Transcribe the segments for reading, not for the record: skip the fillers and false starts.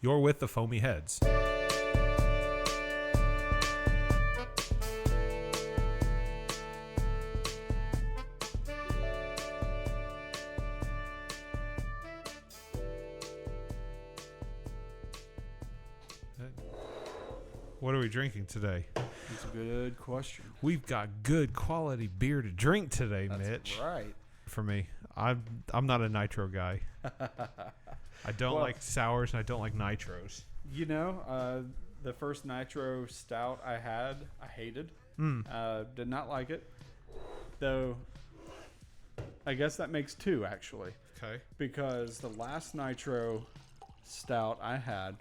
You're with the Foamy Heads. What are we drinking today? That's a good question. We've got good quality beer to drink today, That's Mitch. right. For me, I'm not a nitro guy. I don't like sours and I don't like nitros. You know, the first nitro stout I had, I hated. Did not like it. Though, I guess that makes two, actually. Okay. Because the last nitro stout I had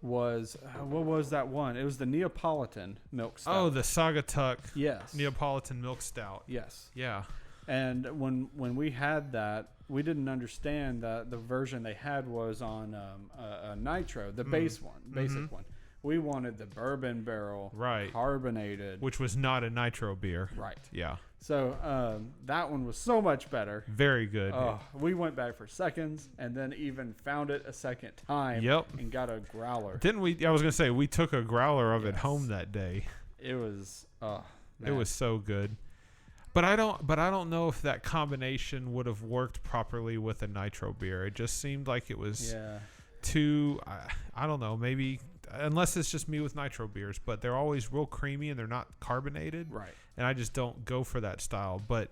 was, what was that one? It was the Neapolitan milk stout. Oh, the Sagatuck Yes. Neapolitan milk stout. Yes. Yeah. And when we had that, we didn't understand that the version they had was on a nitro, the basic one. We wanted the bourbon barrel, right, carbonated, which was not a nitro beer. Right. Yeah. So that one was so much better. Very good. We went back for seconds, and then even found it a second time. Yep. And got a growler. Didn't we? I was gonna say we took a growler of it home that day. It was. It was so good. But I don't know if that combination would have worked properly with a nitro beer. It just seemed like it was too. I don't know. Maybe unless it's just me with nitro beers, but they're always real creamy and they're not carbonated. Right. And I just don't go for that style. But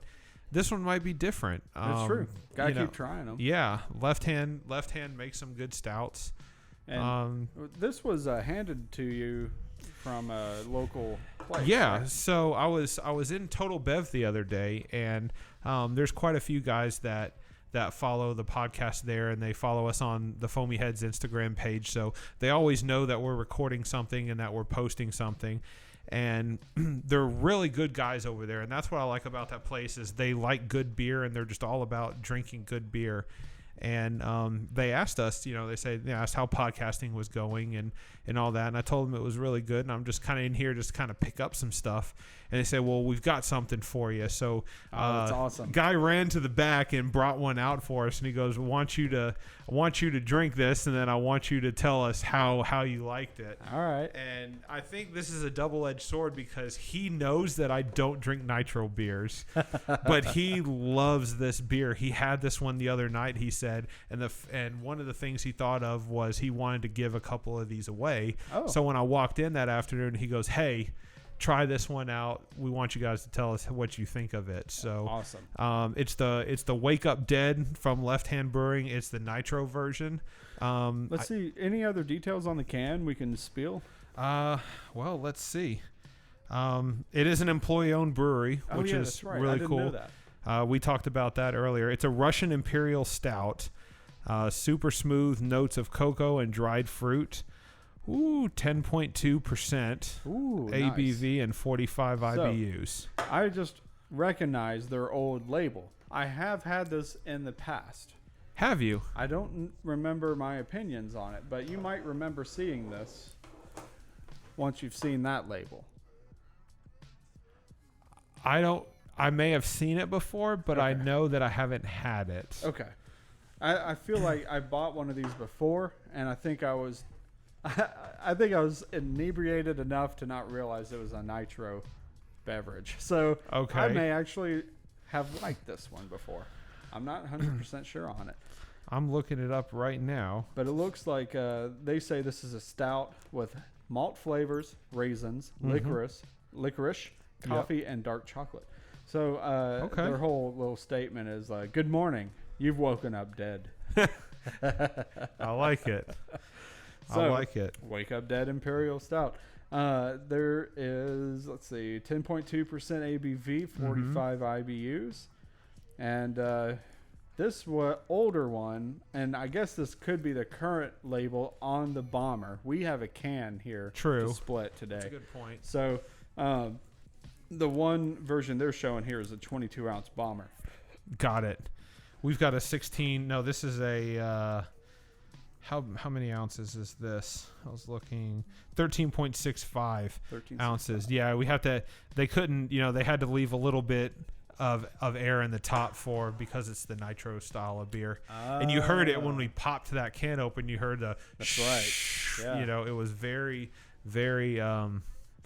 this one might be different. That's true. Gotta keep trying them. Yeah. Left hand makes some good stouts. And this was handed to you from a local place. Yeah, right? So I was in Total Bev the other day, and there's quite a few guys that follow the podcast there, and they follow us on the Foamy Heads Instagram page, so they always know that we're recording something and that we're posting something. And they're really good guys over there, and that's what I like about that place is they like good beer, and they're just all about drinking good beer. And they asked us, they asked how podcasting was going and all that. And I told them it was really good. And I'm just kind of in here just kind of pick up some stuff. And they said, well, we've got something for you. So that's awesome. Guy ran to the back and brought one out for us. And he goes, I want you to drink this. And then I want you to tell us how you liked it. All right. And I think this is a double-edged sword because he knows that I don't drink nitro beers. But he loves this beer. He had this one the other night, he said. And one of the things he thought of was he wanted to give a couple of these away. Oh. So when I walked in that afternoon, he goes, hey, try this one out. We want you guys to tell us what you think of it. So awesome. It's the Wake Up Dead from Left Hand Brewing. It's the nitro version. Let's see. Any other details on the can we can spill? Well, let's see. It is an employee-owned brewery, which is that's right. really I didn't cool. know that. We talked about that earlier. It's a Russian Imperial Stout. Super smooth notes of cocoa and dried fruit. 10.2% ABV nice. And 45 IBUs. I just recognize their old label. I have had this in the past. Have you? I don't remember my opinions on it, but you might remember seeing this once you've seen that label. I may have seen it before, but Okay. I know that I haven't had it. Okay. I feel like I bought one of these before, and I think I was inebriated enough to not realize it was a nitro beverage. So Okay. I may actually have liked this one before. I'm not 100% sure on it. I'm looking it up right now. But it looks like they say this is a stout with malt flavors, raisins, licorice, coffee, and dark chocolate. So their whole little statement is good morning, you've woken up dead. I like it. So, I like it. Wake Up Dead Imperial Stout. There is, 10.2% ABV, 45 IBUs. And this older one, and I guess this could be the current label on the bomber. We have a can here to split today. That's a good point. So the one version they're showing here is a 22-ounce bomber. Got it. We've got a 16. No, this is a... How many ounces is this? I was looking 13.65 ounces. Yeah, we have to. They couldn't. They had to leave a little bit of air in the top because it's the nitro style of beer. And you heard it when we popped that can open. You heard the That's right. Yeah. You know, it was very, very.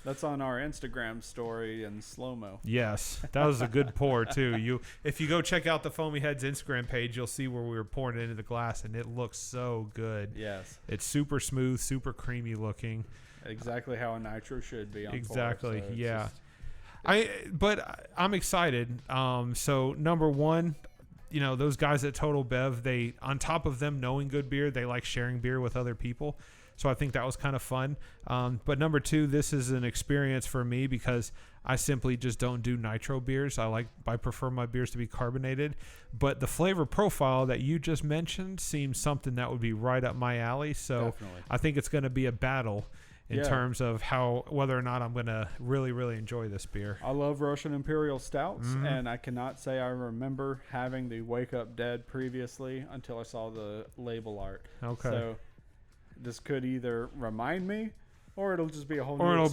That's on our Instagram story in slow-mo. Yes, that was a good pour too. If you go check out the Foamy Heads Instagram page, you'll see where we were pouring it into the glass, and it looks so good. Yes, it's super smooth, super creamy looking. Exactly how a nitro should be. On exactly. Pour, so yeah. But I'm excited. So number one, you know, those guys at Total Bev, they, on top of them knowing good beer, they like sharing beer with other people. So I think that was kind of fun. But number two, this is an experience for me because I simply just don't do nitro beers. I prefer my beers to be carbonated. But the flavor profile that you just mentioned seems something that would be right up my alley. So definitely. I think it's going to be a battle in terms of whether or not I'm going to really, really enjoy this beer. I love Russian Imperial Stouts, and I cannot say I remember having the Wake Up Dead previously until I saw the label art. Okay. So this could either remind me, or it'll just be a whole new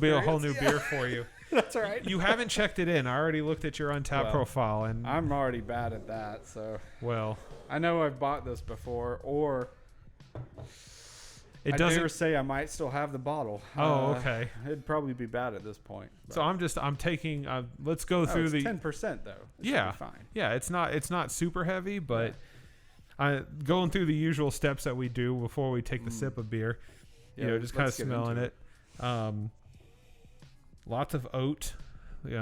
beer for you. That's all right. You haven't checked it in. I already looked at your Untappd profile, and I'm already bad at that. So I know I've bought this before, or I dare say I might still have the bottle. Oh, okay. It'd probably be bad at this point. But. So I'm taking. Let's go through the 10% though. It fine. Yeah, it's not super heavy, but. Going through the usual steps that we do before we take the sip of beer, just kind of smelling it. Lots of oat,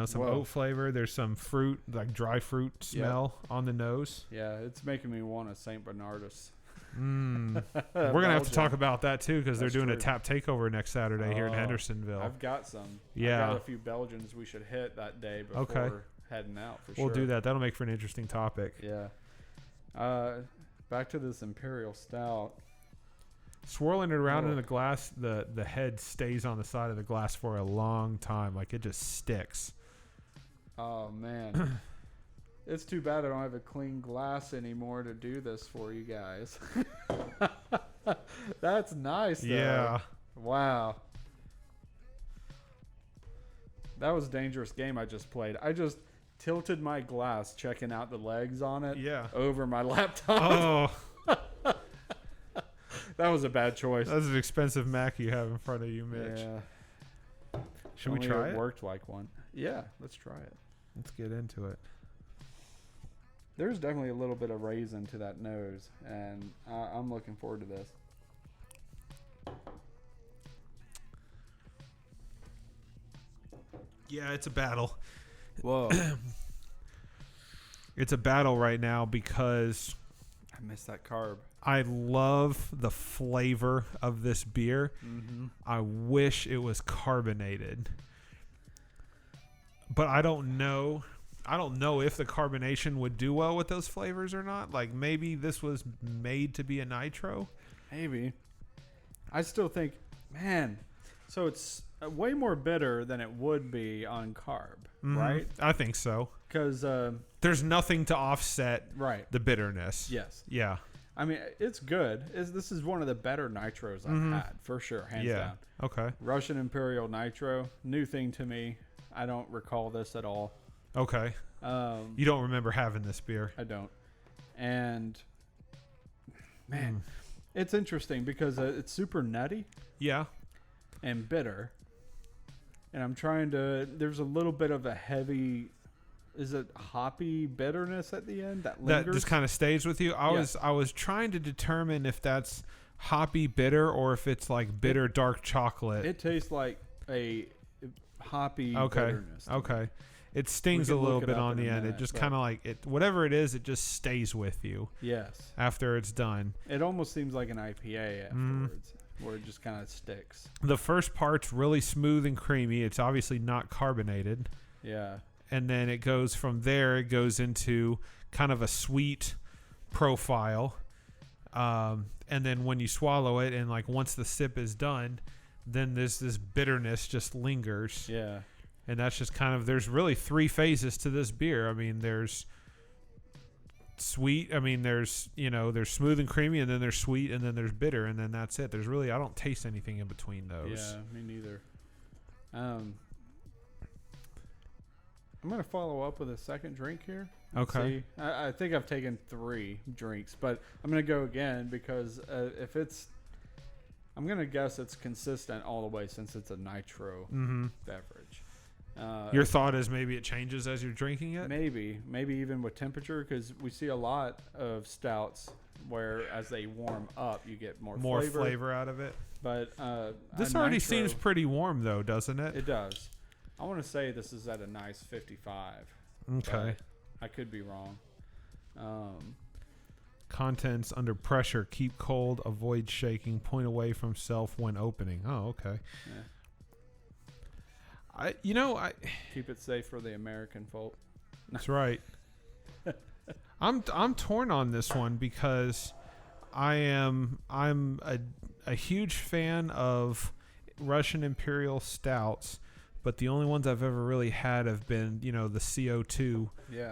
some oat flavor. There's some fruit, like dry fruit smell on the nose. Yeah, it's making me want a St. Bernardus. We're gonna have to talk about that too because they're doing a tap takeover next Saturday here in Hendersonville. I've got some. Yeah, I've got a few Belgians we should hit that day before heading out. For sure, we'll do that. That'll make for an interesting topic. Yeah. Back to this Imperial Stout. Swirling it around in the glass, the head stays on the side of the glass for a long time. Like it just sticks. Oh, man. It's too bad I don't have a clean glass anymore to do this for you guys. That's nice, though. Yeah. Wow. That was a dangerous game I just played. I just tilted my glass checking out the legs on it over my laptop. Oh. That was a bad choice. That's an expensive Mac you have in front of you, Mitch. Yeah. Should we try it? It worked like one. Yeah, let's try it. Let's get into it. There's definitely a little bit of raisin to that nose, and I'm looking forward to this. Yeah, it's a battle. Whoa. It's a battle right now because I miss that carb. I love the flavor of this beer. Mm-hmm. I wish it was carbonated. But I don't know if the carbonation would do well with those flavors or not. Like maybe this was made to be a nitro. Maybe. I still think, man, so it's way more bitter than it would be on carb, right? I think so. Because there's nothing to offset the bitterness. Yes. Yeah. I mean, it's good. This is one of the better nitros I've had, for sure, hands down. Okay. Russian Imperial Nitro, new thing to me. I don't recall this at all. Okay. You don't remember having this beer? I don't. And, man, it's interesting because it's super nutty. Yeah. And bitter. And I'm trying to... There's a little bit of a heavy... Is it hoppy bitterness at the end that lingers? That just kind of stays with you? I was trying to determine if that's hoppy bitter or if it's like bitter dark chocolate. It tastes like a hoppy bitterness. Okay. It stings a little bit on the end. It just kind of like it. Whatever it is, it just stays with you. Yes. After it's done. It almost seems like an IPA afterwards, where it just kind of sticks. The first part's really smooth and creamy. It's obviously not carbonated. Yeah. And then it goes from there. It goes into kind of a sweet profile. And then when you swallow it, and like once the sip is done, then this bitterness just lingers. Yeah. And that's just kind of, there's really three phases to this beer. I mean, there's sweet. I mean, there's smooth and creamy, and then there's sweet, and then there's bitter, and then that's it. There's really, I don't taste anything in between those. Yeah, me neither. I'm going to follow up with a second drink here. Okay. See. I think I've taken 3 drinks, but I'm going to go again because if it's... I'm going to guess it's consistent all the way since it's a nitro beverage. Your thought is maybe it changes as you're drinking it? Maybe even with temperature, because we see a lot of stouts where as they warm up, you get more flavor out of it. But this already seems pretty warm, though, doesn't it? It does. I want to say this is at a nice 55. Okay. I could be wrong. Contents under pressure. Keep cold. Avoid shaking. Point away from self when opening. Oh, okay. Yeah. I keep it safe for the American folk. That's right. I'm torn on this one because I'm a huge fan of Russian Imperial stouts, but the only ones I've ever really had have been, the CO2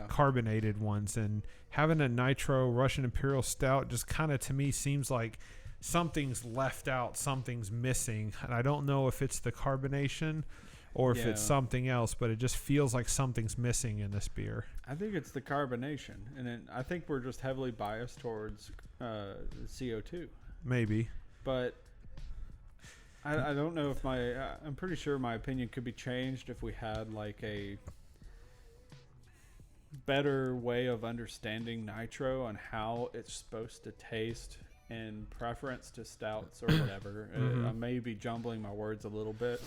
carbonated ones, and having a nitro Russian Imperial stout just kind of to me seems like something's left out, something's missing, and I don't know if it's the carbonation or if it's something else, but it just feels like something's missing in this beer. I think it's the carbonation, and I think we're just heavily biased towards CO2. Maybe. But I don't know if I'm pretty sure my opinion could be changed if we had like a better way of understanding nitro and how it's supposed to taste in preference to stouts or whatever. I may be jumbling my words a little bit,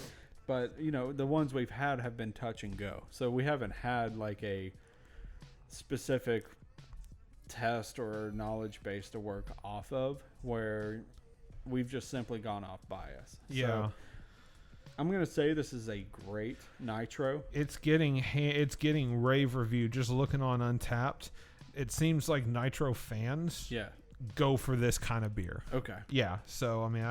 but the ones we've had have been touch and go. So we haven't had like a specific test or knowledge base to work off of where we've just simply gone off bias. Yeah. So I'm going to say this is a great nitro. It's getting rave review just looking on Untappd. It seems like nitro fans go for this kind of beer. Okay. Yeah. So, I mean,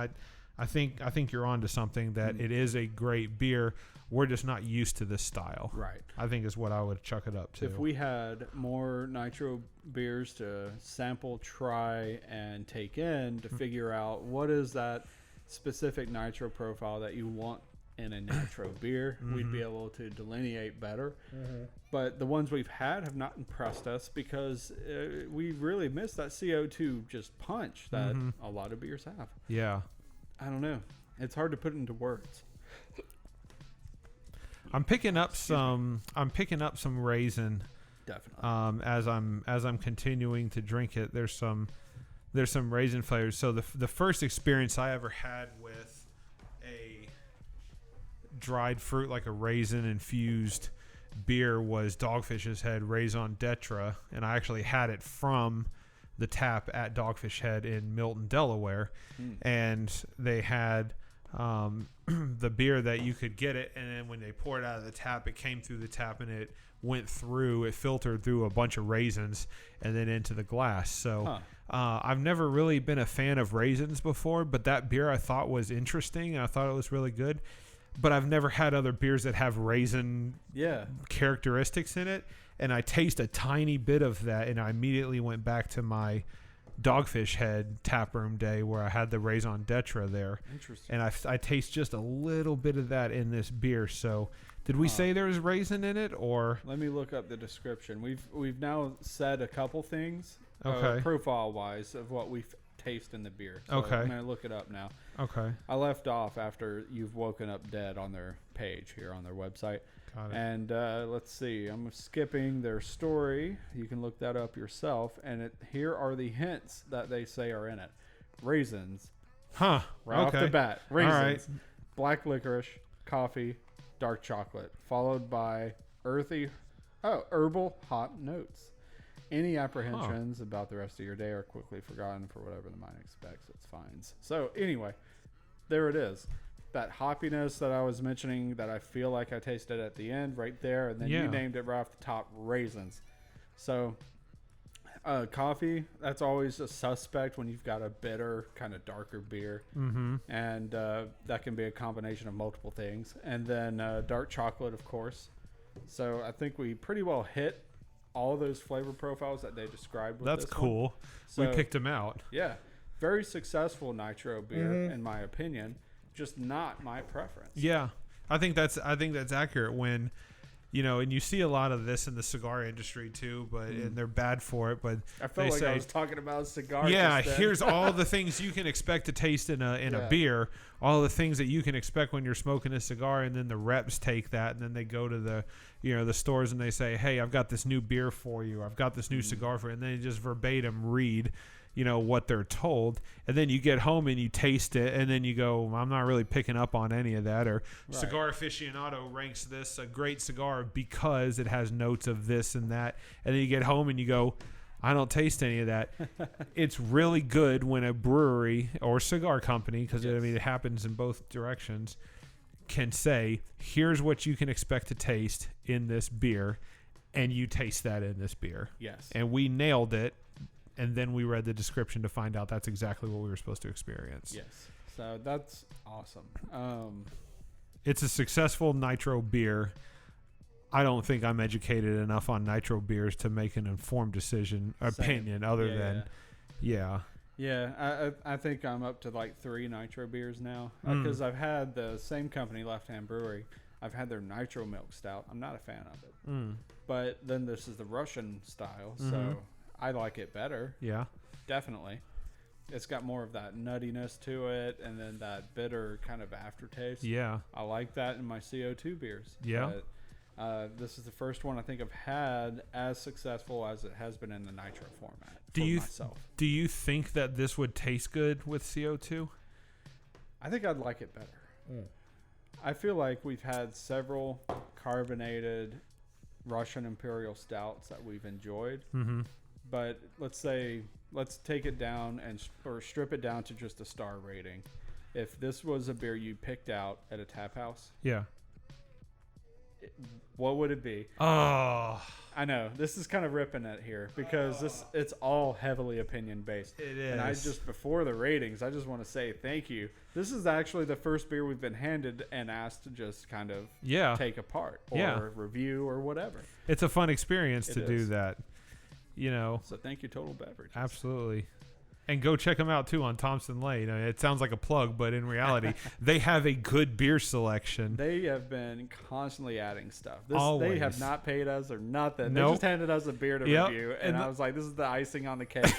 I think you're onto something that it is a great beer. We're just not used to this style. Right. I think is what I would chuck it up to. If we had more nitro beers to sample, try, and take in to figure out what is that specific nitro profile that you want in a nitro beer, we'd be able to delineate better. But the ones we've had have not impressed us because we really missed that CO2 just punch that a lot of beers have. Yeah. I don't know. It's hard to put into words. I'm picking up some raisin. Definitely. As I'm continuing to drink it, there's some raisin flavors. So the first experience I ever had with a dried fruit like a raisin infused beer was Dogfish's Head Raison d'Etre, and I actually had it from the tap at Dogfish Head in Milton, Delaware, and they had the beer that you could get it, and then when they poured it out of the tap, it came through the tap and it filtered through a bunch of raisins and then into the glass. So I've never really been a fan of raisins before, but that beer I thought was interesting and I thought it was really good. But I've never had other beers that have raisin characteristics in it, and I taste a tiny bit of that, and I immediately went back to my Dogfish Head taproom day where I had the Raison d'Etre there. Interesting. And I taste just a little bit of that in this beer. So did we say there was raisin in it, or? Let me look up the description. We've now said a couple things profile wise of what we taste in the beer. So I'm going to look it up now. Okay. I left off after You've Woken Up Dead on their page here on their website. Got it. And let's see. I'm skipping their story. You can look that up yourself. And here are the hints that they say are in it. Raisins. Huh. Right off the bat. Raisins. All right. Black licorice. Coffee. Dark chocolate. Followed by herbal hop notes. Any apprehensions about the rest of your day are quickly forgotten for whatever the mind expects. It's fine. So anyway, there it is. That hoppiness that I was mentioning that I feel like I tasted at the end right there. And then you named it right off the top, raisins. So coffee, that's always a suspect when you've got a bitter, kind of darker beer. And that can be a combination of multiple things. And then dark chocolate, of course. So I think we pretty well hit all those flavor profiles that they described with That's this cool. One. So, we picked them out. Yeah. Very successful nitro beer, in my opinion. Just not my preference. Yeah. I think that's accurate. When and you see a lot of this in the cigar industry too, and they're bad for it. But I felt like I was talking about a cigar. Yeah, here's all the things you can expect to taste in a beer, all the things that you can expect when you're smoking a cigar, and then the reps take that, and then they go to the stores and they say, hey, I've got this new beer for you, I've got this new cigar for you, and then they just verbatim read what they're told, and then you get home and you taste it, and then you go, I'm not really picking up on any of that. Or Cigar Aficionado ranks this a great cigar because it has notes of this and that, and then you get home and you go, I don't taste any of that. It's really good when a brewery or cigar company, because it happens in both directions, can say, here's what you can expect to taste in this beer, and you taste that in this beer. Yes. And we nailed it. And then we read the description to find out that's exactly what we were supposed to experience. Yes. So that's awesome. It's a successful nitro beer. I don't think I'm educated enough on nitro beers to make an informed opinion other than. Yeah, I think I'm up to like 3 nitro beers now. Because I've had the same company, Left Hand Brewing. I've had their nitro milk stout. I'm not a fan of it. But then this is the Russian style. So I like it better. Yeah. Definitely. It's got more of that nuttiness to it, and then that bitter kind of aftertaste. Yeah. I like that in my CO2 beers. Yeah. But, this is the first one I think I've had as successful as it has been in the nitro format. Do you think that this would taste good with CO2? I think I'd like it better. I feel like we've had several carbonated Russian Imperial stouts that we've enjoyed. But let's take it down or strip it down to just a star rating. If this was a beer you picked out at a tap house, what would it be? Oh, I know this is kind of ripping it here because it's all heavily opinion based. It is. And before the ratings, I just want to say thank you. This is actually the first beer we've been handed and asked to just kind of take apart or review or whatever. It's a fun experience to do that. So thank you, Total Beverage. Absolutely. And go check them out too on Thompson Lane. I mean, it sounds like a plug, but in reality, they have a good beer selection. They have been constantly adding stuff. Always. They have not paid us or nothing. Nope. They just handed us a beer to review, and I was like, "This is the icing on the cake."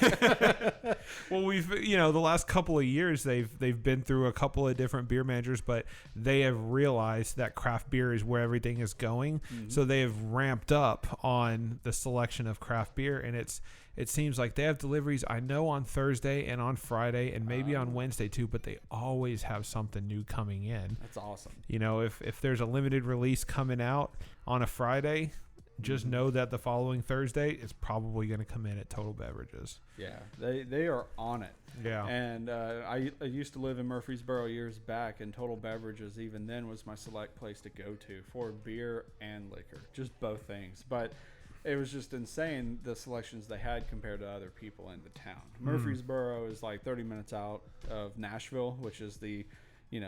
Well, we've the last couple of years they've been through a couple of different beer managers, but they have realized that craft beer is where everything is going. So they have ramped up on the selection of craft beer, and it seems like they have deliveries, I know, on Thursday and on Friday and maybe on Wednesday too, but they always have something new coming in. That's awesome. If there's a limited release coming out on a Friday, just know that the following Thursday it's probably going to come in at Total Beverages. Yeah, they are on it. Yeah. And I used to live in Murfreesboro years back, and Total Beverages even then was my select place to go to for beer and liquor, just both things. But it was just insane the selections they had compared to other people in the town. Murfreesboro is like 30 minutes out of Nashville, which is the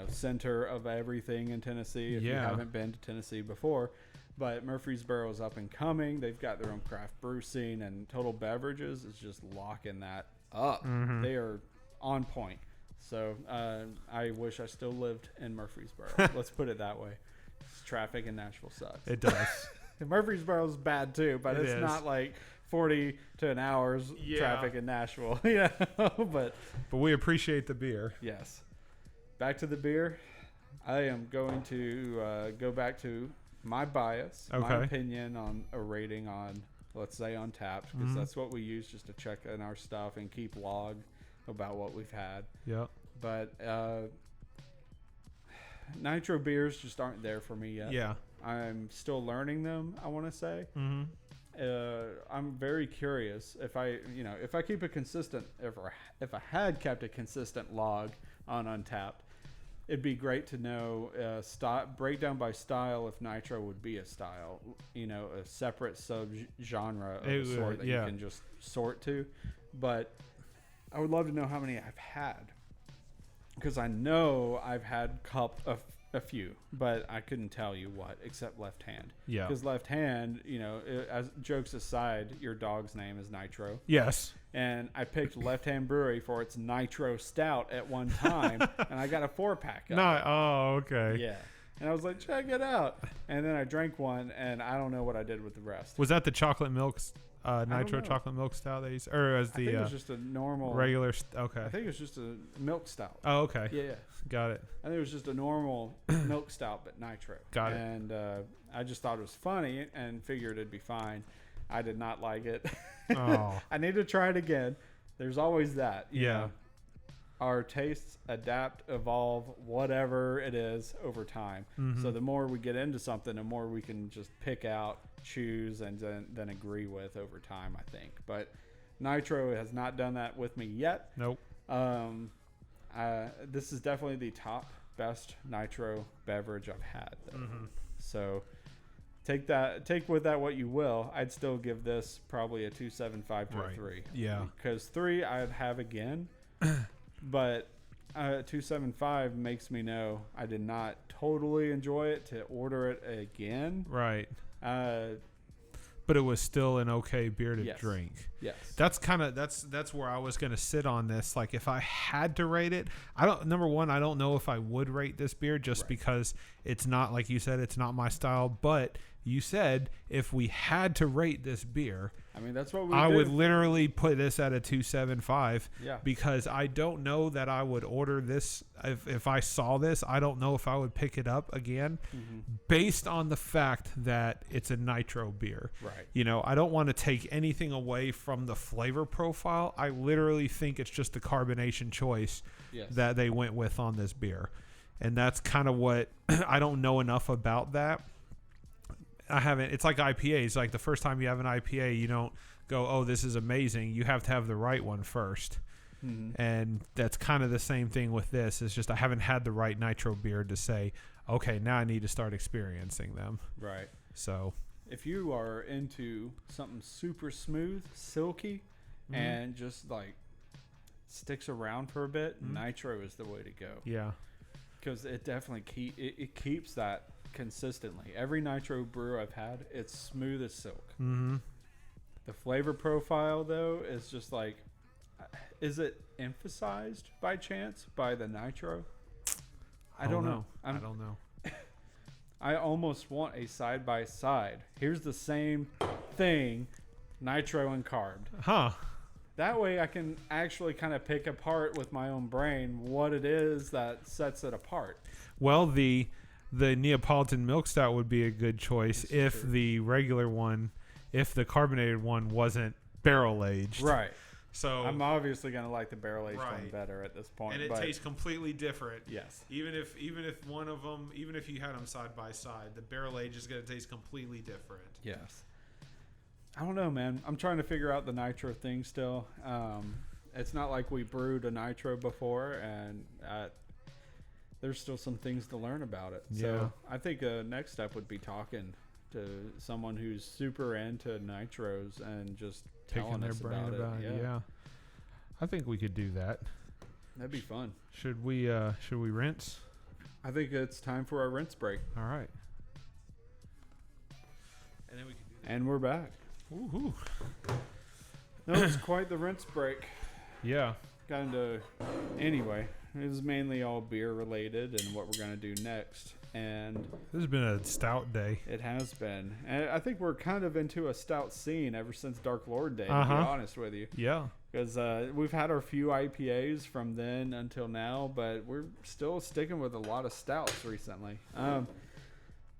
center of everything in Tennessee if you haven't been to Tennessee before. But Murfreesboro is up and coming. They've got their own craft brew scene, and Total Beverages is just locking that up. They are on point. So I wish I still lived in Murfreesboro. Let's put it that way. Traffic in Nashville sucks. It does. Murfreesboro's bad too, but it's not like 40 to an hour's traffic in Nashville. But we appreciate the beer. Yes. Back to the beer. I am going to go back to my bias, my opinion on a rating on, let's say, on Tapped, because that's what we use just to check in our stuff and keep log about what we've had. Yeah. But nitro beers just aren't there for me yet. Yeah. I'm still learning them, I want to say. I'm very curious if I keep a consistent, if I had kept a consistent log on Untapped, it'd be great to know breakdown by style if nitro would be a style, a separate sub-genre of a sort that you can just sort to. But I would love to know how many I've had, because I know I've had a few, but I couldn't tell you what, except Left Hand. Yeah. Because Left Hand, as jokes aside, your dog's name is Nitro. Yes. And I picked Left Hand Brewery for its Nitro Stout at one time, and I got a 4-pack of it. Oh, okay. Yeah. And I was like, check it out. And then I drank one, and I don't know what I did with the rest. Was that the chocolate milk, nitro chocolate milk stout or as the I think it was just a normal regular? Okay. I think it was just a milk stout. Oh, okay. Yeah. Got it. I think it was just a normal milk stout, but nitro. Got it. And I just thought it was funny and figured it'd be fine. I did not like it. Oh. I need to try it again. There's always that. You Yeah. know. Our tastes adapt, evolve, whatever it is over time. Mm-hmm. So the more we get into something, the more we can just pick out, choose, and then agree with over time, I think. But nitro has not done that with me yet. Nope. This is definitely the top best nitro beverage I've had. Mm-hmm. So take with that what you will. I'd still give this probably a 2.75 to a 3. Yeah. Because 3 I'd have again. But 2.75 makes me know I did not totally enjoy it to order it again. Right. But it was still an okay beer to yes. drink. Yes. That's where I was going to sit on this. Like if I had to rate it, number one, I don't know if I would rate this beer just because it's not, like you said, it's not my style. But you said if we had to rate this beer, I mean, that's what I would literally put this at a 2.75. Yeah. Because I don't know that I would order this. If I saw this, I don't know if I would pick it up again based on the fact that it's a nitro beer. Right. You know, I don't want to take anything away from the flavor profile. I literally think it's just the carbonation choice that they went with on this beer. And that's kind of what I don't know enough about that. It's like IPAs. Like the first time you have an IPA, you don't go, oh, this is amazing. You have to have the right one first. Mm-hmm. And that's kind of the same thing with this. It's just I haven't had the right nitro beer to say, okay, now I need to start experiencing them. Right. So if you are into something super smooth, silky, and just like sticks around for a bit, nitro is the way to go. Yeah. Because it definitely keeps that consistently. Every nitro brew I've had, it's smooth as silk. Mm-hmm. The flavor profile though is just like, is it emphasized by chance by the nitro? I don't know. I don't know. I almost want a side by side. Here's the same thing, nitro and carbed. Huh. That way I can actually kind of pick apart with my own brain what it is that sets it apart. Well, the Neapolitan milk stout would be a good choice if the regular one, if the carbonated one wasn't barrel aged. Right. So I'm obviously going to like the barrel aged one better at this point. And it tastes completely different. Yes. Even if one of them, even if you had them side by side, the barrel aged is going to taste completely different. Yes. I don't know, man. I'm trying to figure out the nitro thing still. It's not like we brewed a nitro before, and there's still some things to learn about it. So I think next step would be talking to someone who's super into nitros and just picking their brain about it. Yeah. I think we could do that. That'd be fun. Should we rinse? I think it's time for our rinse break. All right. And then we can do that. And we're back. Woohoo. No, it's quite the rinse break. Yeah. Anyway, it was mainly all beer related and what we're going to do next. And this has been a stout day. It has been. And I think we're kind of into a stout scene ever since Dark Lord Day, to be honest with you. Yeah. Because we've had our few IPAs from then until now, but we're still sticking with a lot of stouts recently.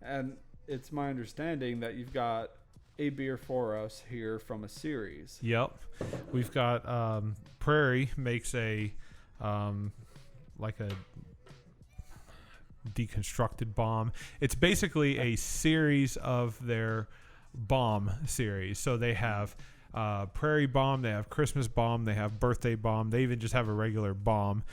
And it's my understanding that you've got a beer for us here from a series. Yep. We've got Prairie makes a like a Deconstructed Bomb. It's basically a series of their bomb series. So they have Prairie Bomb, they have Christmas Bomb, they have Birthday Bomb, they even just have a regular bomb.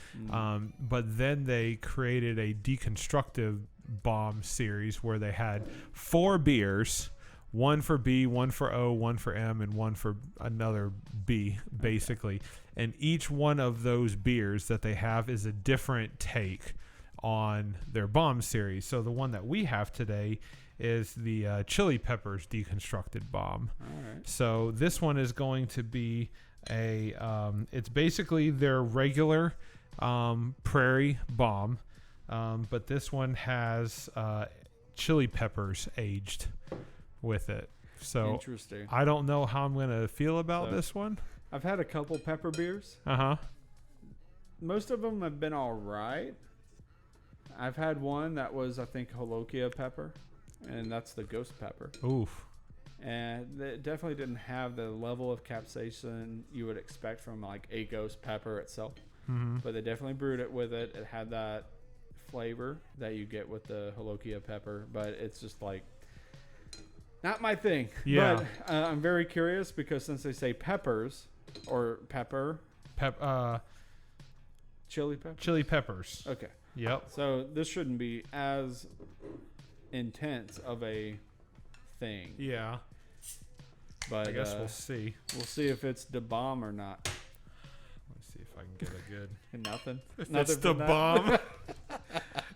But then they created a Deconstructed Bomb series where they had 4 beers, one for B, one for O, one for M, and one for another B, basically. Okay. And each one of those beers that they have is a different take on their bomb series. So the one that we have today is the Chili Peppers Deconstructed Bomb. All right. So this one is going to be it's basically their regular Prairie Bomb. but this one has chili peppers aged with it. So interesting. I don't know how I'm gonna feel about this one. I've had a couple pepper beers. Most of them have been all right. I've had one that was, I think, Holokia pepper, and that's the ghost pepper. Oof. And it definitely didn't have the level of capsaicin you would expect from like a ghost pepper itself. But they definitely brewed it with it. It had that flavor that you get with the Holokia pepper, but it's just like not my thing. Yeah. But I'm very curious because since they say peppers or chili pepper. Chili peppers. Okay. Yep. So this shouldn't be as intense of a thing. Yeah. But I guess we'll see. We'll see if it's the bomb or not. Let's see if I can get a good. Nothing. That's the bomb.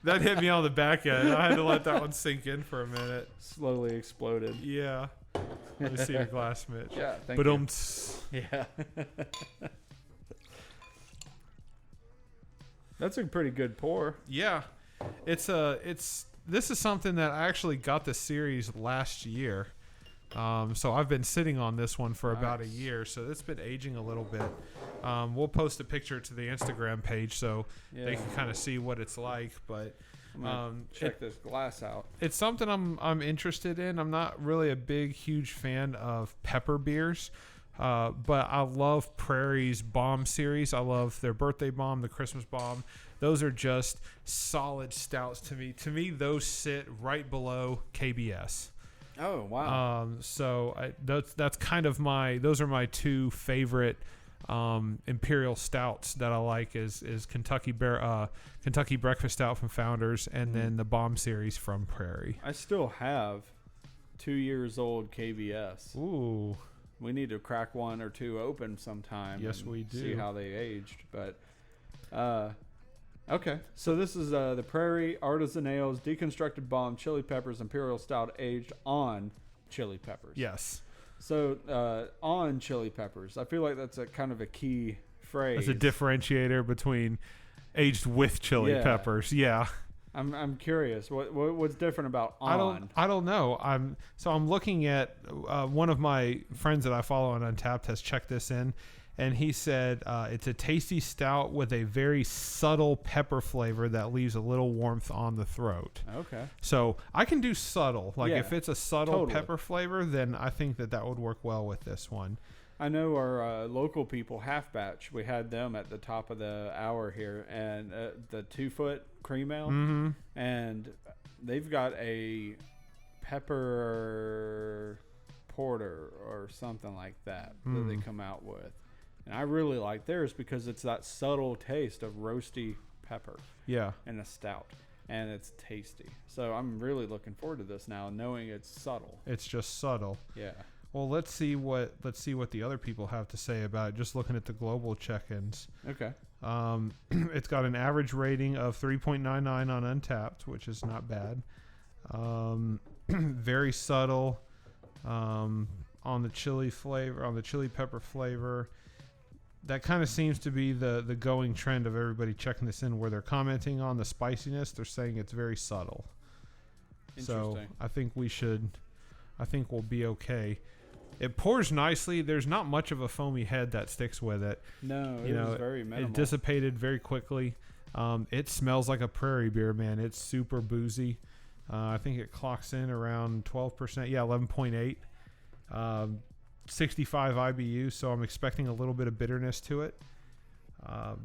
That hit me on the back end. I had to let that one sink in for a minute. Slowly exploded. Yeah. Let me see your glass, Mitch. Yeah. Thank but you. Yeah. That's a pretty good pour. Yeah. This is something that I actually got the series last year. So I've been sitting on this one for about a year, so it's been aging a little bit. We'll post a picture to the Instagram page so they can kind of see what it's like. But check this glass out. It's something I'm interested in. I'm not really a huge fan of pepper beers, but I love Prairie's Bomb series. I love their birthday bomb, the Christmas bomb. Those are just solid stouts to me. To me, those sit right below KBS. Oh wow! So that's kind of those are my two favorite imperial stouts that I like is Kentucky Breakfast Stout from Founders, and then the Bomb series from Prairie. I still have 2 years old KBS. Ooh, we need to crack one or two open sometime. Yes, we do. See how they aged, but okay. So this is the Prairie Artisan Ales Deconstructed Bomb Chili Peppers Imperial Stout aged on chili peppers. Yes. So on chili peppers, I feel like that's a kind of a key phrase. That's a differentiator between aged with chili peppers. Yeah. I'm curious. What's different about on? I don't know. I'm looking at one of my friends that I follow on Untappd has checked this in, and he said it's a tasty stout with a very subtle pepper flavor that leaves a little warmth on the throat. Okay. So I can do subtle. If it's a subtle pepper flavor, then I think that would work well with this one. I know our local people, Half Batch, we had them at the top of the hour here, and the 2 foot cream ale, and they've got a pepper porter or something like that that they come out with. And I really like theirs because it's that subtle taste of roasty pepper. Yeah. And a stout. And it's tasty. So I'm really looking forward to this now, knowing it's subtle. It's just subtle. Yeah. Well, let's see what the other people have to say about it. Just looking at the global check-ins. Okay. It's got an average rating of 3.99 on Untappd, which is not bad. Very subtle on the chili flavor, on the chili pepper flavor. That kind of seems to be the going trend of everybody checking this in, where they're commenting on the spiciness. They're saying it's very subtle. So I think we'll be okay. It pours nicely. There's not much of a foamy head that sticks with it. No, it was very minimal. It dissipated very quickly. It smells like a Prairie beer, man. It's super boozy. I think it clocks in around 12%. Yeah, 11.8. 65 IBU, so I'm expecting a little bit of bitterness to it.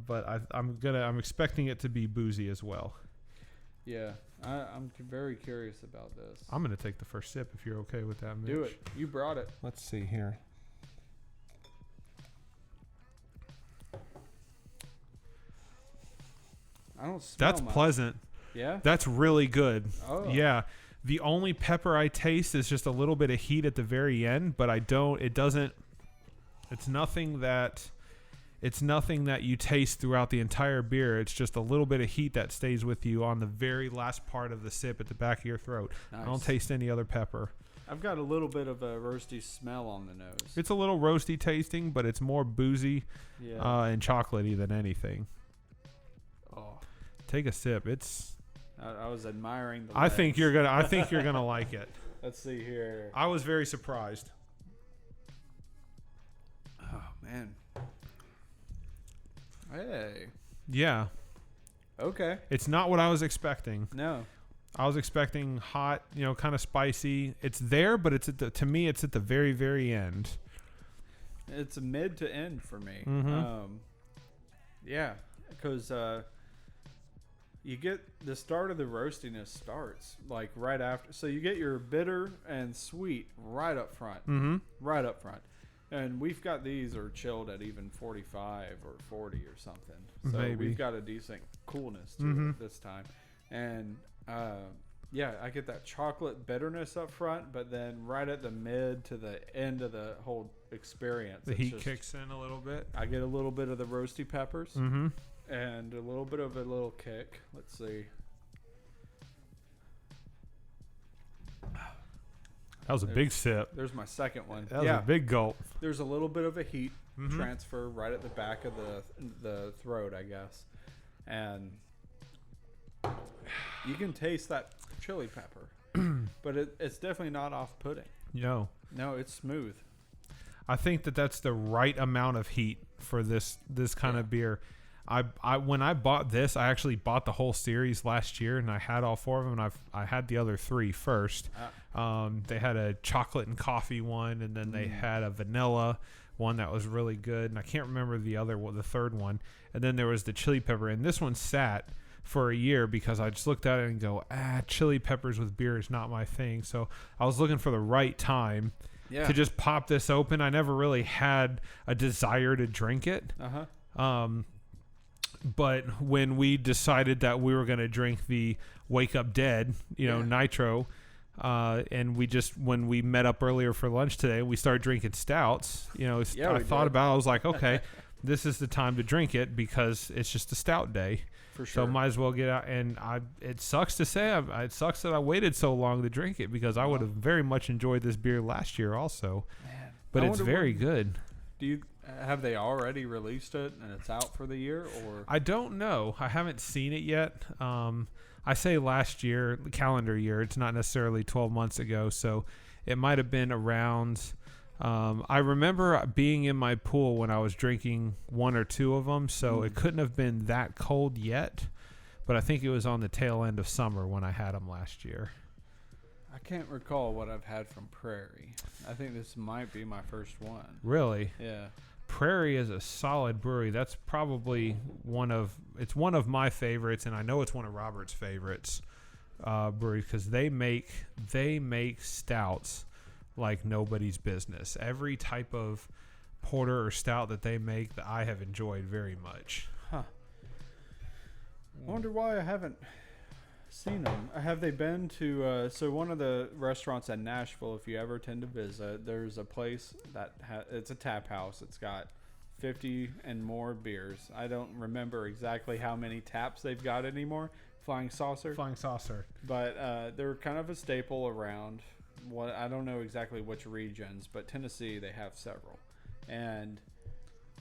But I'm expecting it to be boozy as well. Yeah, I'm very curious about this. I'm gonna take the first sip if you're okay with that, Mitch. Do it. You brought it. Let's see here. I don't smell That's much. pleasant. Yeah? That's really good. Oh. Yeah. The only pepper I taste is just a little bit of heat at the very end, but it's nothing that you taste throughout the entire beer. It's just a little bit of heat that stays with you on the very last part of the sip at the back of your throat. Nice. I don't taste any other pepper. I've got a little bit of a roasty smell on the nose. It's a little roasty tasting, but it's more boozy and chocolatey than anything. Oh. Take a sip. It's I was admiring the I legs. think you're gonna like it. Let's see here. I was very surprised. Oh man. Hey. Yeah. Okay. It's not what I was expecting. No. I was expecting hot, kind of spicy. It's there, but to me, it's at the very, very end. It's a mid to end for me. Mm-hmm. Yeah, because you get the start of the roastiness starts like right after. So you get your bitter and sweet right up front. Mm-hmm. Right up front. And we've got these are chilled at even 45 or 40 or something. So Maybe. We've got a decent coolness to Mm-hmm. it this time. And yeah, I get that chocolate bitterness up front, but then right at the mid to the end of the whole experience, The heat kicks in a little bit. I get a little bit of the roasty peppers Mm-hmm. and a little bit of a little kick. Let's see. That was a big sip. There's my second one. That was a big gulp. There's a little bit of a heat Mm-hmm. transfer right at the back of the throat, I guess, and you can taste that chili pepper, but it's definitely not off-putting. No, it's smooth. I think that's the right amount of heat for this kind of beer. I when I bought this, I actually bought the whole series last year, and I had all four of them. And I had the other three first. They had a chocolate and coffee one, and then they had a vanilla one that was really good, and I can't remember the third one. And then there was the chili pepper, and this one sat for a year because I just looked at it and go, chili peppers with beer is not my thing. So I was looking for the right time to just pop this open. I never really had a desire to drink it. But when we decided that we were going to drink the Wake Up Dead, Nitro, and when we met up earlier for lunch today, we started drinking stouts. I thought about it. I was like, okay, this is the time to drink it because it's just a stout day. For sure. So might as well get out. And it sucks to say, it sucks that I waited so long to drink it because I would have very much enjoyed this beer last year also. Man, but it's very good. Have they already released it and it's out for the year, or? I don't know. I haven't seen it yet. I say last year, the calendar year. It's not necessarily 12 months ago, so it might have been around. I remember being in my pool when I was drinking one or two of them, so it couldn't have been that cold yet. But I think it was on the tail end of summer when I had them last year. I can't recall what I've had from Prairie. I think this might be my first one. Really? Yeah. Prairie is a solid brewery. That's probably one of my favorites, and I know it's one of Robert's favorites breweries because they make stouts like nobody's business. Every type of porter or stout that they make that I have enjoyed very much. Huh. I wonder why I haven't seen them. Have they been to so one of the restaurants in Nashville, if you ever tend to visit, there's a place that it's a tap house. It's got 50 and more beers. I don't remember exactly how many taps they've got anymore. Flying Saucer, but they're kind of a staple around what I don't know exactly which regions, but Tennessee they have several, and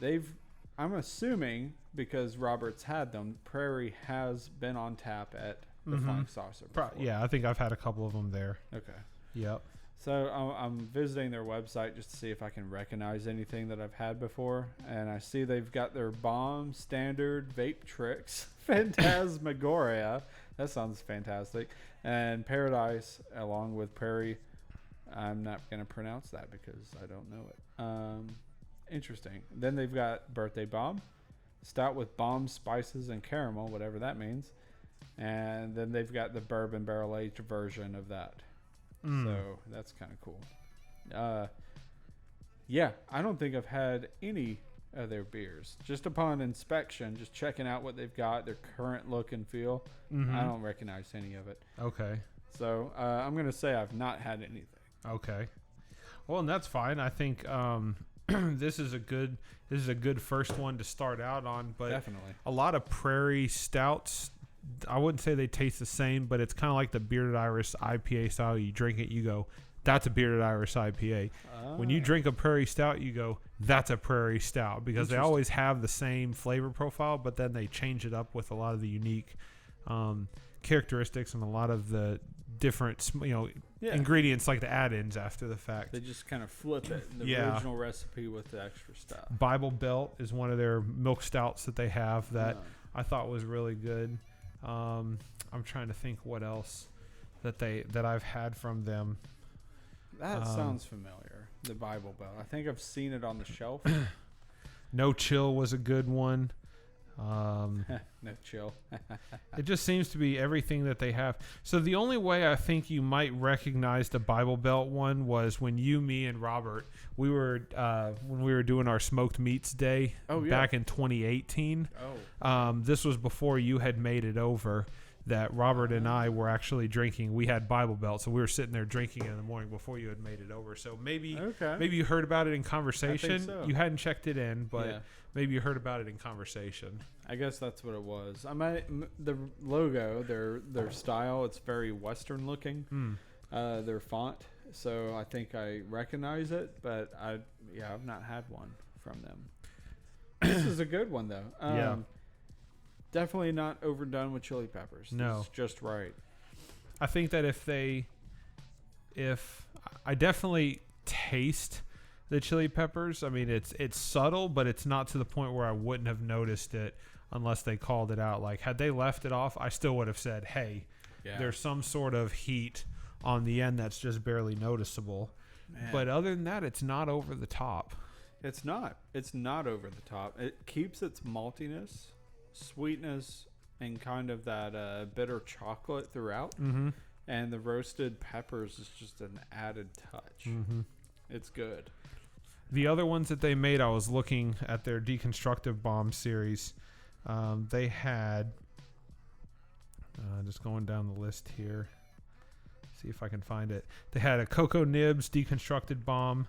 I'm assuming because Robert's had them, Prairie has been on tap at the Flying Saucer before. Yeah, I think I've had a couple of them there. Okay. Yep. So I'm visiting their website just to see if I can recognize anything that I've had before, and I see they've got their Bomb Standard Vape Tricks Phantasmagoria. That sounds fantastic. And Paradise along with Prairie. I'm not going to pronounce that because I don't know it. Interesting. Then they've got Birthday Bomb, stout with bomb spices and caramel, whatever that means. And then they've got the bourbon barrel aged version of that. So that's kind of cool. Yeah, I don't think I've had any of their beers. Just upon inspection, just checking out what they've got, their current look and feel, I don't recognize any of it. Okay. So I'm going to say I've not had anything. Okay. Well, and that's fine. I think this is a good first one to start out on. But definitely a lot of Prairie stouts, I wouldn't say they taste the same, but it's kind of like the Bearded Iris IPA style. You drink it, you go, that's a Bearded Iris IPA. When you drink a Prairie stout, you go, that's a Prairie stout, because they always have the same flavor profile, but then they change it up with a lot of the unique characteristics and a lot of the different, ingredients like the add-ins after the fact. They just kind of flip it, the original recipe with the extra stuff. Bible Belt is one of their milk stouts that they have that I thought was really good. I'm trying to think what else that I've had from them. That sounds familiar. The Bible Belt. I think I've seen it on the shelf. No Chill was a good one. No Chill. It just seems to be everything that they have. So the only way I think you might recognize the Bible Belt one was when you, me, and Robert, when we were doing our smoked meats day back in 2018. This was before you had made it over. That Robert and I were actually drinking. We had Bible Belt, so we were sitting there drinking in the morning before you had made it over. So maybe you heard about it in conversation. I think so. You hadn't checked it in, but maybe you heard about it in conversation. I guess that's what it was. The logo, their style, it's very Western looking. Their font, so I think I recognize it, but I've not had one from them. This is a good one though. Definitely not overdone with chili peppers. No. It's just right. I think that if I definitely taste the chili peppers. I mean, it's subtle, but it's not to the point where I wouldn't have noticed it unless they called it out. Like, had they left it off, I still would have said, hey, there's some sort of heat on the end that's just barely noticeable. Man. But other than that, it's not over the top. It's not. It's not over the top. It keeps its maltiness, sweetness, and kind of that bitter chocolate throughout. Mm-hmm. And the roasted peppers is just an added touch. Mm-hmm. It's good. The other ones that they made, I was looking at their Deconstructed Bomb series. They had, just going down the list here, see if I can find it. They had a Cocoa Nibs Deconstructed Bomb.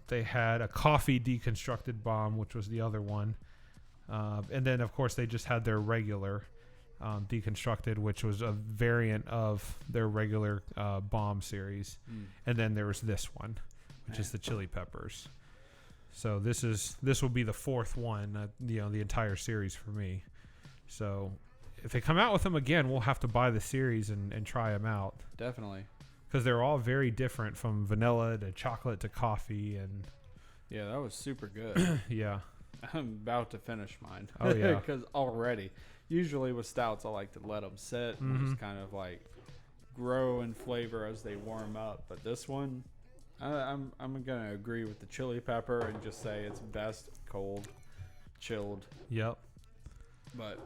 They had a Coffee Deconstructed Bomb, which was the other one. And then, of course, they just had their regular Deconstructed, which was a variant of their regular bomb series. And then there was this one, which is the chili peppers. So this will be the fourth one, the entire series for me. So if they come out with them again, we'll have to buy the series and try them out. Definitely. Because they're all very different, from vanilla to chocolate to coffee. And yeah, that was super good. Yeah. I'm about to finish mine. Oh, yeah. Because already, usually with stouts, I like to let them sit and just kind of like grow in flavor as they warm up. But this one, I'm going to agree with the chili pepper and just say it's best cold, chilled. Yep. But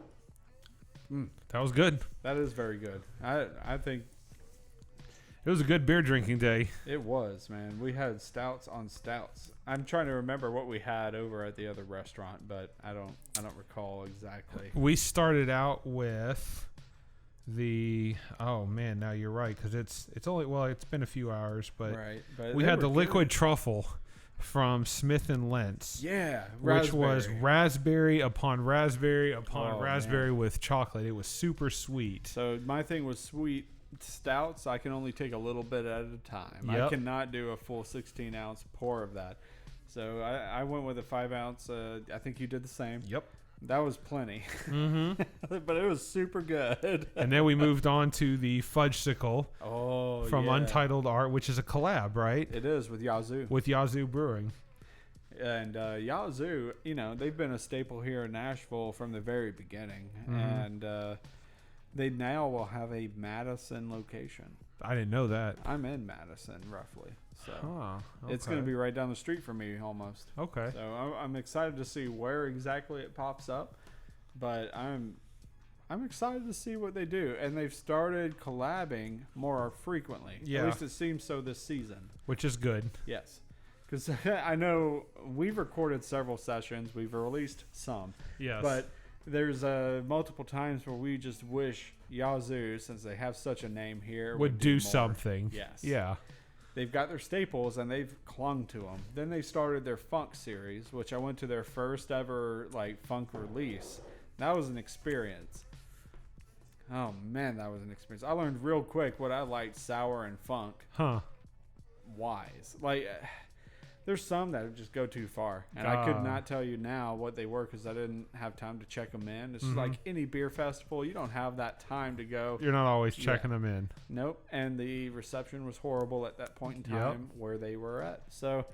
that was good. That is very good. I think it was a good beer drinking day. It was, man. We had stouts on stouts. I'm trying to remember what we had over at the other restaurant, but I don't recall exactly. We started out with now you're right, because it's been a few hours, but we had the liquid truffle from Smith and Lentz. Yeah, which was raspberry upon raspberry upon raspberry with chocolate. It was super sweet. So my thing was sweet. Stouts, I can only take a little bit at a time. Yep. I cannot do a full 16-ounce pour of that. So I went with a 5-ounce. I think you did the same. Yep. That was plenty. Mm-hmm. But it was super good. And then we moved on to the Fudgesicle from Untitled Art, which is a collab, right? It is, with Yazoo. With Yazoo Brewing. And Yazoo, they've been a staple here in Nashville from the very beginning. Mm-hmm. And they now will have a Madison location. I didn't know that. I'm in Madison, roughly. So okay. It's going to be right down the street from me, almost. Okay. So I'm excited to see where exactly it pops up, but I'm excited to see what they do. And they've started collabing more frequently. Yeah. At least it seems so this season. Which is good. Yes. Because I know we've recorded several sessions. We've released some. Yes. But there's multiple times where we just wish Yazoo, since they have such a name here, would do something. Yes. Yeah. They've got their staples and they've clung to them. Then they started their funk series, which I went to their first ever funk release. That was an experience. Oh man, that was an experience. I learned real quick what I liked sour and funk. Huh. Wise. There's some that just go too far, and I could not tell you now what they were because I didn't have time to check them in. It's like any beer festival, you don't have that time to go. You're not always checking them in. Nope, and the reception was horrible at that point in time where they were at. So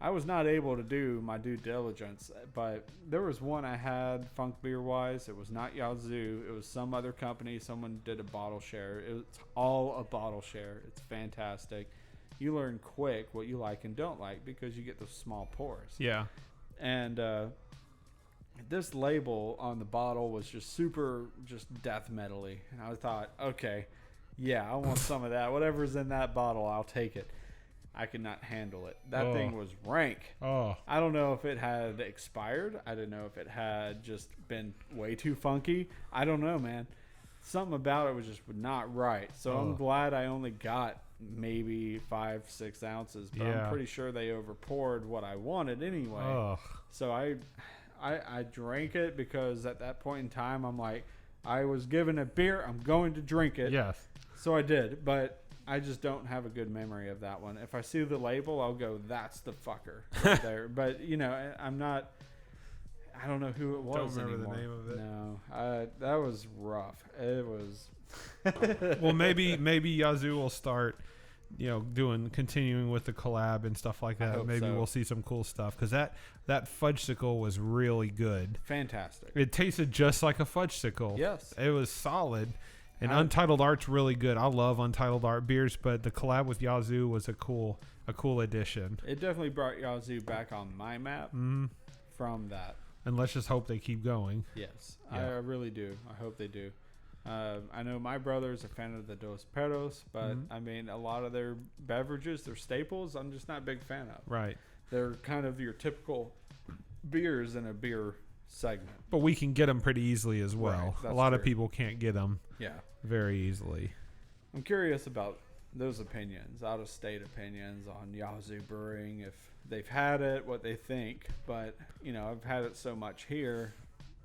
I was not able to do my due diligence, but there was one I had funk beer wise. It was not Yazoo. It was some other company. Someone did a bottle share. It's all a bottle share. It's fantastic. You learn quick what you like and don't like because you get those small pours. Yeah. And this label on the bottle was just super death metal-y. And I thought, okay, yeah, I want some of that. Whatever's in that bottle, I'll take it. I could not handle it. That thing was rank. Oh. I don't know if it had expired. I didn't know if it had just been way too funky. I don't know, man. Something about it was just not right. So I'm glad I only got maybe 5-6 ounces, but I'm pretty sure they overpoured what I wanted anyway. So I drank it because at that point in time I'm like, I was given a beer, I'm going to drink it. Yes. So I did, but I just don't have a good memory of that one. If I see the label, I'll go, that's the fucker right there. But I don't know who it was. Don't remember anymore. the name of it. No, that was rough. It was. Well, maybe Yazoo will start, continuing with the collab and stuff like that. Maybe we'll see some cool stuff because that fudgesicle was really good. Fantastic. It tasted just like a fudgesicle. Yes, it was solid. And Untitled Art's really good. I love Untitled Art beers, but the collab with Yazoo was a cool addition. It definitely brought Yazoo back on my map from that. And let's just hope they keep going. Yes, I really do. I hope they do. I know my brother's a fan of the Dos Perros, but I mean, a lot of their beverages, their staples, I'm just not a big fan of. Right. They're kind of your typical beers in a beer segment. But we can get them pretty easily as well. Right, a lot of people can't get them very easily. I'm curious about those opinions, out-of-state opinions on Yazoo Brewing, if they've had it, what they think. But, I've had it so much here,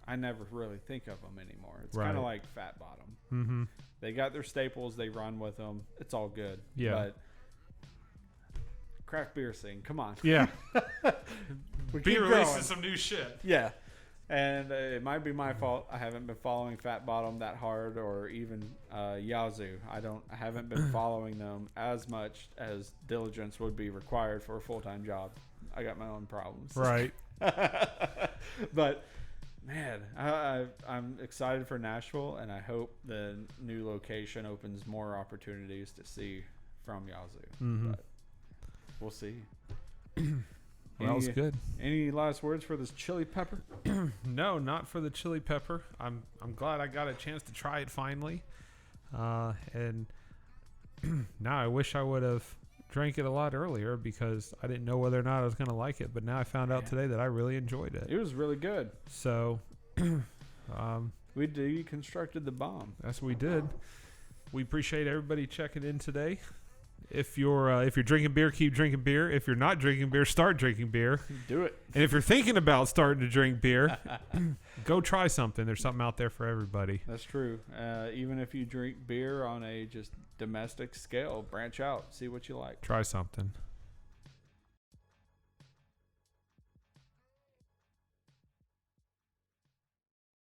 I never really think of them anymore. It's kind of like Fat Bottom. Mm-hmm. They got their staples. They run with them. It's all good. Yeah. But craft beer scene, come on. Yeah. Be releasing some new shit. Yeah. And it might be my fault. I haven't been following Fat Bottom that hard, or even Yazoo. I haven't been following them as much as diligence would be required for a full-time job. I got my own problems. Right. But man, I'm excited for Nashville, and I hope the new location opens more opportunities to see from Yazoo. Mm-hmm. But we'll see. That was good. Any last words for this chili pepper? No, not for the chili pepper. I'm glad I got a chance to try it finally. And now I wish I would have drank it a lot earlier because I didn't know whether or not I was going to like it. But now I found out today that I really enjoyed it. It was really good. So we deconstructed the bomb. That's what we did. We appreciate everybody checking in today. If you're drinking beer, keep drinking beer. If you're not drinking beer, start drinking beer. Do it. And if you're thinking about starting to drink beer, go try something. There's something out there for everybody. That's true. Even if you drink beer on a just domestic scale, branch out, see what you like. Try something.